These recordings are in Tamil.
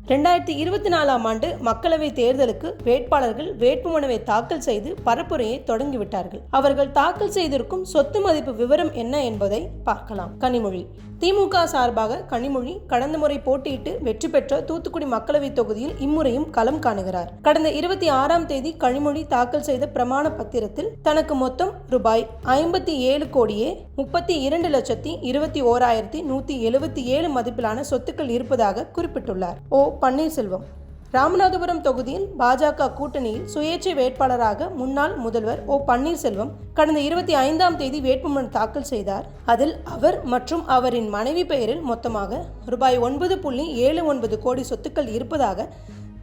2024 ஆண்டு மக்களவை தேர்தலுக்கு வேட்பாளர்கள் வேட்புமனுவை தாக்கல் செய்து பரப்புரையை தொடங்கிவிட்டார்கள். அவர்கள் தாக்கல் செய்திருக்கும் சொத்து மதிப்பு விவரம் என்ன என்பதை பார்க்கலாம். கனிமொழி திமுக சார்பாக கனிமொழி கடந்த முறை போட்டியிட்டு வெற்றி பெற்ற தூத்துக்குடி மக்களவை தொகுதியில் இம்முறையும் களம் காணுகிறார். கடந்த 26ஆம் தேதி கனிமொழி தாக்கல் செய்த பிரமாண பத்திரத்தில் தனக்கு மொத்தம் ரூபாய் 57,32,21,177 மதிப்பிலான சொத்துக்கள் இருப்பதாக குறிப்பிட்டுள்ளார். பன்னீர்செல்வம் ராமநாதபுரம் தொகுதியில் பாஜக கூட்டணியில் சுயேட்சை வேட்பாளராக முன்னாள் முதல்வர் பன்னீர்செல்வம் கடந்த 25ஆம் தேதி வேட்புமனு தாக்கல் செய்தார். அதில் அவர் மற்றும் அவரின் மனைவி பெயரில் மொத்தமாக ரூபாய் 9.79 கோடி சொத்துக்கள் இருப்பதாக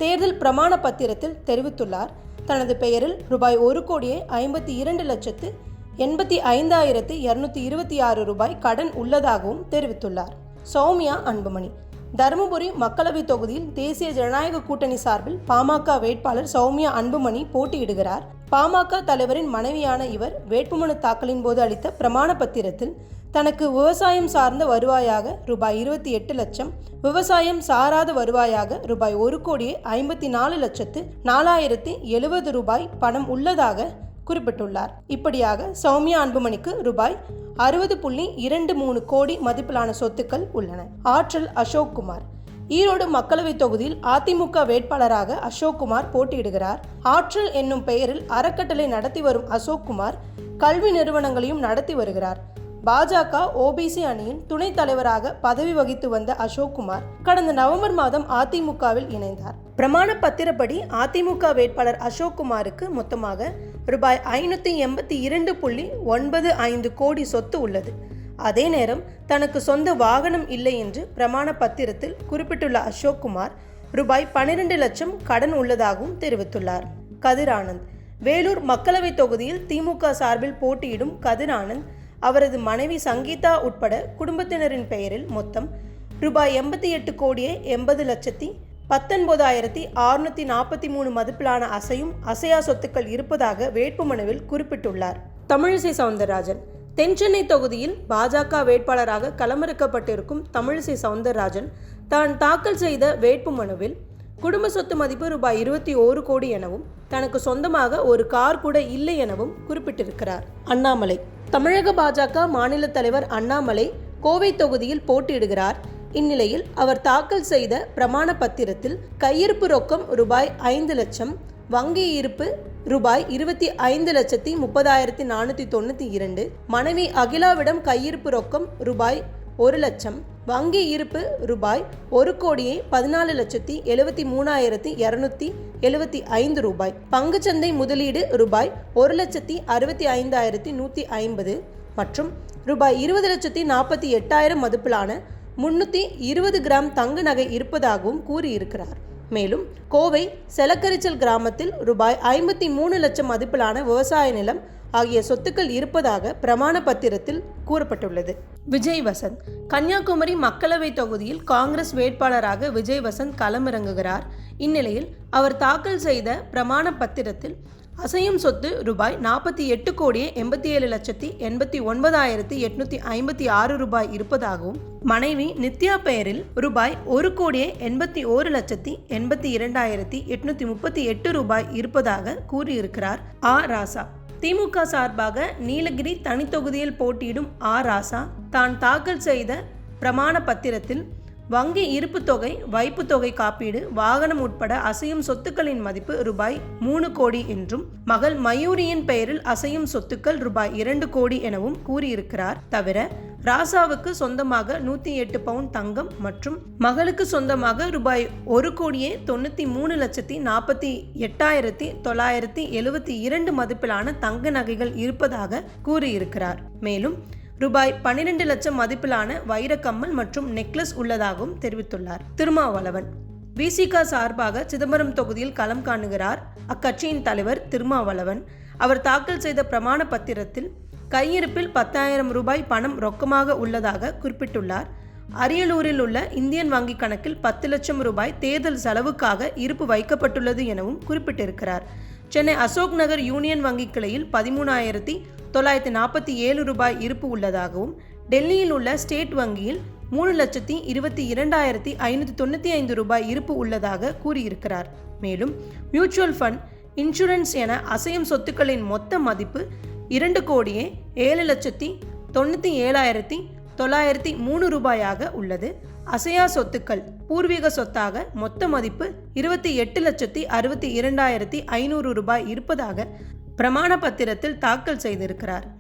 தேர்தல் பிரமாண பத்திரத்தில் தெரிவித்துள்ளார். தனது பெயரில் ரூபாய் 1,52,85,226 ரூபாய் கடன் உள்ளதாகவும் தெரிவித்துள்ளார். சௌமியா அன்புமணி தருமபுரி மக்களவை தொகுதியில் தேசிய ஜனநாயக கூட்டணி சார்பில் பாமக வேட்பாளர் சௌமியா அன்புமணி போட்டியிடுகிறார். பாமக தலைவரின் மனைவியான இவர் வேட்புமனு தாக்கலின் போது அளித்த பிரமாண பத்திரத்தில் தனக்கு விவசாயம் சார்ந்த வருவாயாக ரூபாய் 28 லட்சம், விவசாயம் சாராத வருவாயாக ரூபாய் 1,54,04,070 ரூபாய் பணம் உள்ளதாக குறிப்பிட்டுள்ளார். இப்படியாக சௌமியா அன்புமணிக்கு ரூபாய் 60.23 கோடி மதிப்பிலான சொத்துக்கள் உள்ளன. ஆற்றல் அசோக்குமார் ஈரோடு மக்களவை தொகுதியில் அதிமுக வேட்பாளராக அசோக்குமார் போட்டியிடுகிறார். ஆற்றல் என்னும் பெயரில் அறக்கட்டளை நடத்தி வரும் அசோக்குமார் கல்வி நிறுவனங்களையும் நடத்தி வருகிறார். பாஜக ஓபிசி அணியின் துணைத் தலைவராக பதவி வகித்து வந்த அசோக்குமார் கடந்த நவம்பர் மாதம் அதிமுகவில் இணைந்தார். பிரமாண பத்திரப்படி அதிமுக வேட்பாளர் அசோக்குமாருக்கு மொத்தமாக ரூபாய் 582.95 கோடி சொத்து உள்ளது. அதே நேரம் தனக்கு சொந்த வாகனம் இல்லை என்று பிரமாண பத்திரத்தில் குறிப்பிட்டுள்ள அசோக்குமார் ரூபாய் 12 லட்சம் கடன் உள்ளதாகவும் தெரிவித்துள்ளார். கதிர் ஆனந்த் வேலூர் மக்களவை தொகுதியில் திமுக சார்பில் போட்டியிடும் கதிர் ஆனந்த் அவரது மனைவி சங்கீதா உட்பட குடும்பத்தினரின் பெயரில் மொத்தம் ரூபாய் 88,80,19,643 மதிப்பிலான அசையும் அசையா சொத்துக்கள் இருப்பதாக வேட்புமனுவில் குறிப்பிட்டுள்ளார். தமிழிசை சவுந்தரராஜன் தென்சென்னை தொகுதியில் பாஜக வேட்பாளராக களமிறக்கப்பட்டிருக்கும் தமிழிசை சவுந்தரராஜன் தான் தாக்கல் செய்த வேட்புமனுவில் குடும்ப சொத்து மதிப்பு ரூபாய் 21 கோடி எனவும் தனக்கு சொந்தமாக ஒரு கார் கூட இல்லை எனவும் குறிப்பிட்டிருக்கிறார். அண்ணாமலை தமிழக பாஜக மாநில தலைவர் அண்ணாமலை கோவை தொகுதியில் போட்டியிடுகிறார். இந்நிலையில் அவர் தாக்கல் செய்த பிரமாண பத்திரத்தில் கையிருப்பு ரொக்கம் ரூபாய் 5 லட்சம், வங்கி இருப்பு ரூபாய் 25,30,492, மனைவி அகிலாவிடம் கையிருப்பு ரொக்கம் ரூபாய் 1 லட்சம், வங்கி இருப்பு ரூபாய் 1,14,73,275 ரூபாய், பங்குச்சந்தை முதலீடு ரூபாய் 1,65,150 மற்றும் ரூபாய் 20,48,000 மதிப்பிலான 320 கிராம் தங்க நகை இருப்பதாகவும் கூறியிருக்கிறார். மேலும் கோவை செலக்கரிச்சல் கிராமத்தில் ரூபாய் 53 லட்சம் மதிப்பிலான விவசாய நிலம் ஆகிய சொத்துக்கள் இருப்பதாக பிரமாண பத்திரத்தில் கூறப்பட்டுள்ளது. விஜய் வசந்த் கன்னியாகுமரி மக்களவை தொகுதியில் காங்கிரஸ் வேட்பாளராக விஜய் வசந்த் களமிறங்குகிறார். இந்நிலையில் அவர் தாக்கல் செய்த பிரமாண பத்திரத்தில் அசையும் சொத்து ரூபாய் 48,87,89,856 ரூபாய் இருப்பதாகவும் மனைவி நித்யா பெயரில் ரூபாய் 1,81,82,838 ரூபாய் இருப்பதாக கூறியிருக்கிறார். ராசா திமுக சார்பாக நீலகிரி தனித்தொகுதியில் போட்டியிடும் ராசா தான் தாக்கல் செய்த பிரமாண பத்திரத்தில் வங்கி இருப்பு தொகை, வைப்பு தொகை காப்பீடு, வாகனம் உட்பட அசையும் சொத்துக்களின் மதிப்பு ரூபாய் 3 கோடி என்றும் மகள் மயூரியின் பெயரில் அசையும் சொத்துக்கள் ரூபாய் 2 கோடி எனவும் கூறியிருக்கிறார். தவிர ராசாவுக்கு சொந்தமாக 108 பவுண்ட் தங்கம் மற்றும் மகளுக்கு சொந்தமாக ரூபாய் 1,93,48,972 மதிப்பிலான தங்க நகைகள் இருப்பதாக கூறியிருக்கிறார். மேலும் ரூபாய் 12 லட்சம் மதிப்பிலான வைரக்கம்மல் மற்றும் நெக்லஸ் உள்ளதாகவும் தெரிவித்துள்ளார். திருமாவளவன் விசிக சார்பாக சிதம்பரம் தொகுதியில் களம் காணுகிறார். அக்கட்சியின் தலைவர் திருமாவளவன் அவர் தாக்கல் செய்த பிரமாண பத்திரத்தில் கையிருப்பில் 10,000 ரூபாய் பணம் ரொக்கமாக உள்ளதாக குறிப்பிட்டுள்ளார். அரியலூரில் உள்ள இந்தியன் வங்கி கணக்கில் 10 லட்சம் ரூபாய் தேர்தல் செலவுக்காக இருப்பு வைக்கப்பட்டுள்ளது எனவும் குறிப்பிட்டிருக்கிறார். சென்னை அசோக் நகர் யூனியன் வங்கி கிளையில் 13,947 ரூபாய் இருப்பு உள்ளதாகவும், டெல்லியில் உள்ள ஸ்டேட் வங்கியில் 3,22,595 ரூபாய் இருப்பு உள்ளதாக கூறியிருக்கிறார். மேலும் மியூச்சுவல் ஃபண்ட், இன்சூரன்ஸ் என அசையும் சொத்துக்களின் மொத்த மதிப்பு 2,07,97,903 ரூபாயாக உள்ளது. அசையா சொத்துக்கள் பூர்வீக சொத்தாக மொத்த மதிப்பு 28,62,500 ரூபாய் இருப்பதாக பிரமாண பத்திரத்தில் தாக்கல் செய்திருக்கிறார்.